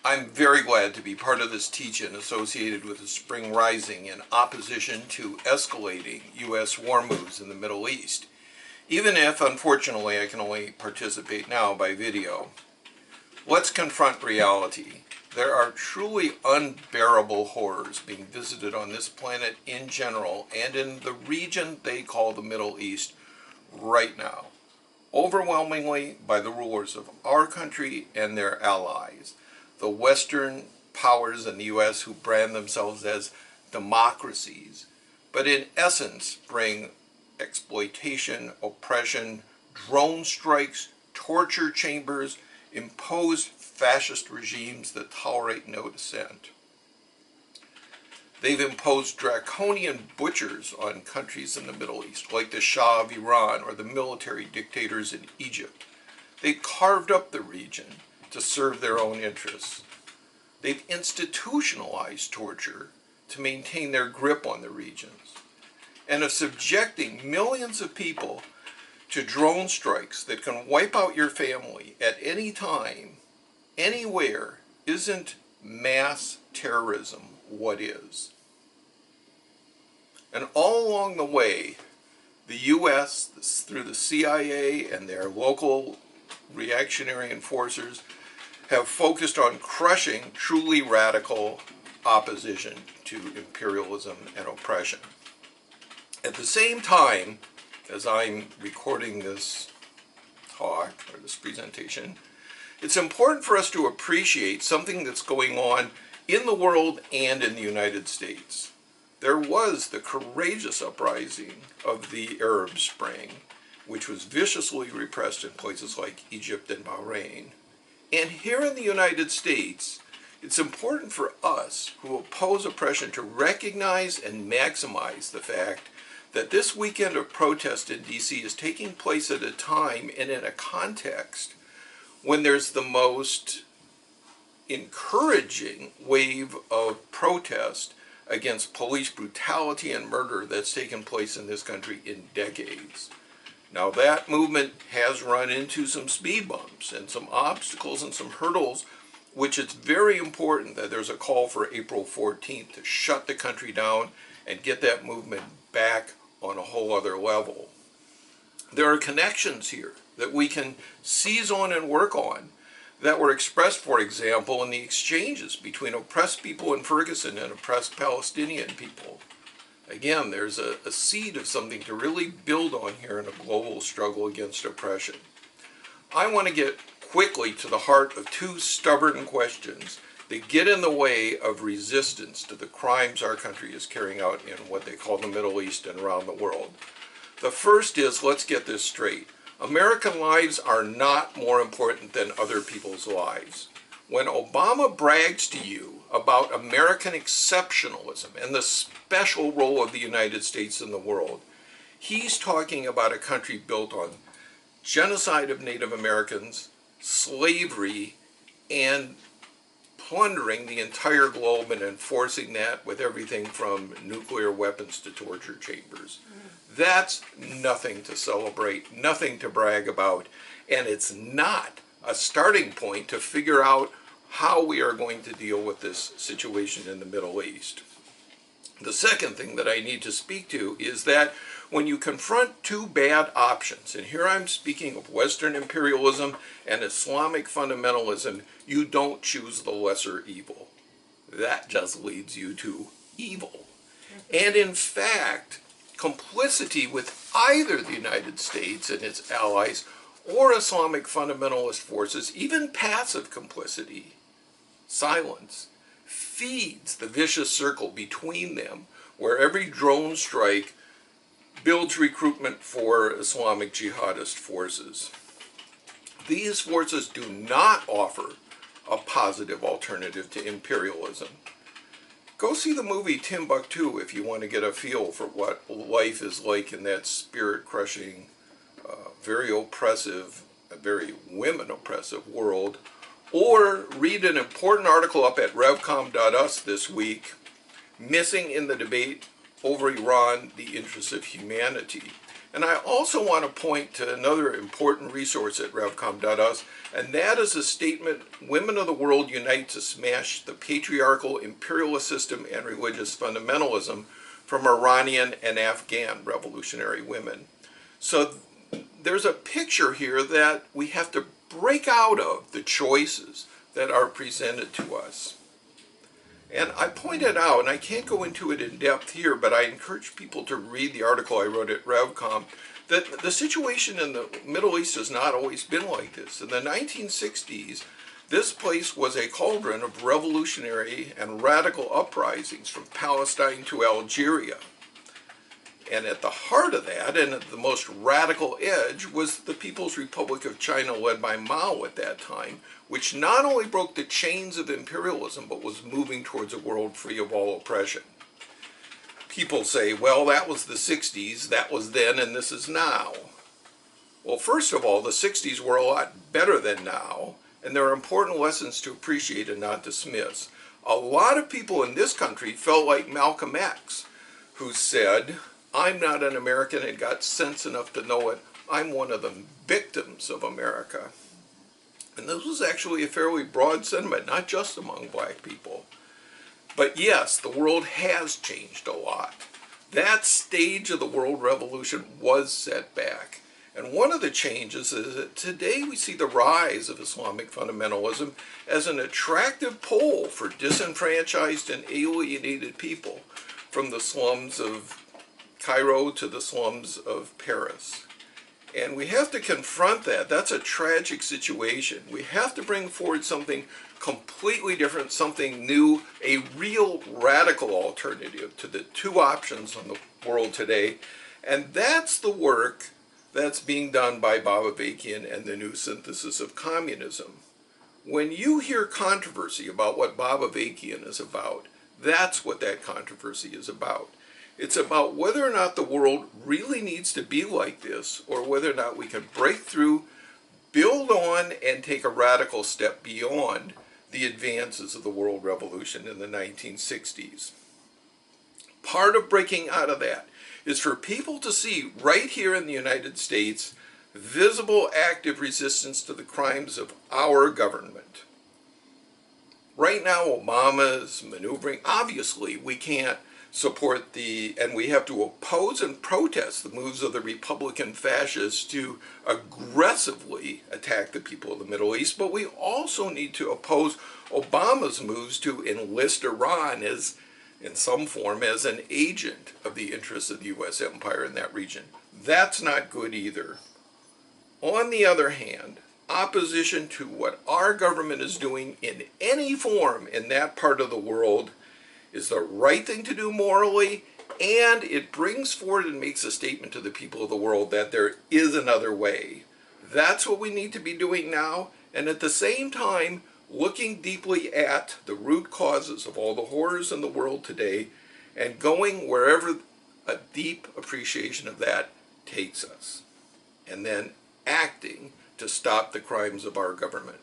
I'm very glad to be part of this teach-in associated with the Spring Rising in opposition to escalating U.S. war moves in the Middle East, even if, unfortunately, I can only participate now by video. Let's confront reality. There are truly unbearable horrors being visited on this planet in general and in the region they call the Middle East right now, overwhelmingly by the rulers of our country and their allies, the Western powers in the U.S. who brand themselves as democracies, but in essence bring exploitation, oppression, drone strikes, torture chambers, imposed fascist regimes that tolerate no dissent. They've imposed draconian butchers on countries in the Middle East, like the Shah of Iran or the military dictators in Egypt. They've carved up the region to serve their own interests. They've institutionalized torture to maintain their grip on the regions, and of subjecting millions of people to drone strikes that can wipe out your family at any time, anywhere. Isn't mass terrorism what is? And all along the way, the U.S., through the CIA and their local reactionary enforcers, have focused on crushing truly radical opposition to imperialism and oppression. At the same time, as I'm recording this talk or this presentation, it's important for us to appreciate something that's going on in the world and in the United States. There was the courageous uprising of the Arab Spring, which was viciously repressed in places like Egypt and Bahrain. And here in the United States, it's important for us who oppose oppression to recognize and maximize the fact that this weekend of protest in D.C. is taking place at a time and in a context when there's the most encouraging wave of protest against police brutality and murder that's taken place in this country in decades. Now that movement has run into some speed bumps and some obstacles and some hurdles, which it's very important that there's a call for April 14th to shut the country down and get that movement back on a whole other level. There are connections here that we can seize on and work on that were expressed, for example, in the exchanges between oppressed people in Ferguson and oppressed Palestinian people. Again, there's a seed of something to really build on here in a global struggle against oppression. I want to get quickly to the heart of two stubborn questions that get in the way of resistance to the crimes our country is carrying out in what they call the Middle East and around the world. The first is, let's get this straight. American lives are not more important than other people's lives. When Obama brags to you about American exceptionalism and the special role of the United States in the world, he's talking about a country built on genocide of Native Americans, slavery, and plundering the entire globe and enforcing that with everything from nuclear weapons to torture chambers. That's nothing to celebrate, nothing to brag about, and it's not a starting point to figure out how we are going to deal with this situation in the Middle East. The second thing that I need to speak to is that when you confront two bad options, and here I'm speaking of Western imperialism and Islamic fundamentalism, you don't choose the lesser evil. That just leads you to evil. And in fact, complicity with either the United States and its allies or Islamic fundamentalist forces, even passive complicity, silence, feeds the vicious circle between them, where every drone strike builds recruitment for Islamic jihadist forces. These forces do not offer a positive alternative to imperialism. Go see the movie Timbuktu if you want to get a feel for what life is like in that spirit-crushing, very oppressive, very women-oppressive world. Or read an important article up at revcom.us this week, Missing in the Debate over Iran, the Interests of Humanity. And I also want to point to another important resource at revcom.us, and that is a statement, Women of the World Unite to Smash the Patriarchal Imperialist System and Religious Fundamentalism, from Iranian and Afghan revolutionary women. So there's a picture here that we have to break out of the choices that are presented to us. And I pointed out, and I can't go into it in depth here, but I encourage people to read the article I wrote at RevCom, that the situation in the Middle East has not always been like this. In the 1960s, this place was a cauldron of revolutionary and radical uprisings from Palestine to Algeria. And at the heart of that, and at the most radical edge, was the People's Republic of China, led by Mao at that time, which not only broke the chains of imperialism, but was moving towards a world free of all oppression. People say, well, that was the 60s, that was then, and this is now. Well, first of all, the 60s were a lot better than now, and there are important lessons to appreciate and not dismiss. A lot of people in this country felt like Malcolm X, who said, I'm not an American and got sense enough to know it. I'm one of the victims of America. And this was actually a fairly broad sentiment, not just among black people. But yes, the world has changed a lot. That stage of the world revolution was set back. And one of the changes is that today we see the rise of Islamic fundamentalism as an attractive pole for disenfranchised and alienated people, from the slums of Cairo to the slums of Paris. And we have to confront that. That's a tragic situation. We have to bring forward something completely different, something new, a real radical alternative to the two options on the world today. And that's the work that's being done by Baba-Vakian and the New Synthesis of Communism. When you hear controversy about what Baba-Vakian is about, that's what that controversy is about. It's about whether or not the world really needs to be like this, or whether or not we can break through, build on, and take a radical step beyond the advances of the world revolution in the 1960s. Part of breaking out of that is for people to see right here in the United States visible active resistance to the crimes of our government. Right now, Obama is maneuvering. Obviously, we can't support and we have to oppose and protest the moves of the Republican fascists to aggressively attack the people of the Middle East, but we also need to oppose Obama's moves to enlist Iran as, in some form, as an agent of the interests of the U.S. empire in that region. That's not good either. On the other hand, opposition to what our government is doing in any form in that part of the world is the right thing to do morally, and it brings forward and makes a statement to the people of the world that there is another way. That's what we need to be doing now, and at the same time, looking deeply at the root causes of all the horrors in the world today, and going wherever a deep appreciation of that takes us, and then acting to stop the crimes of our government.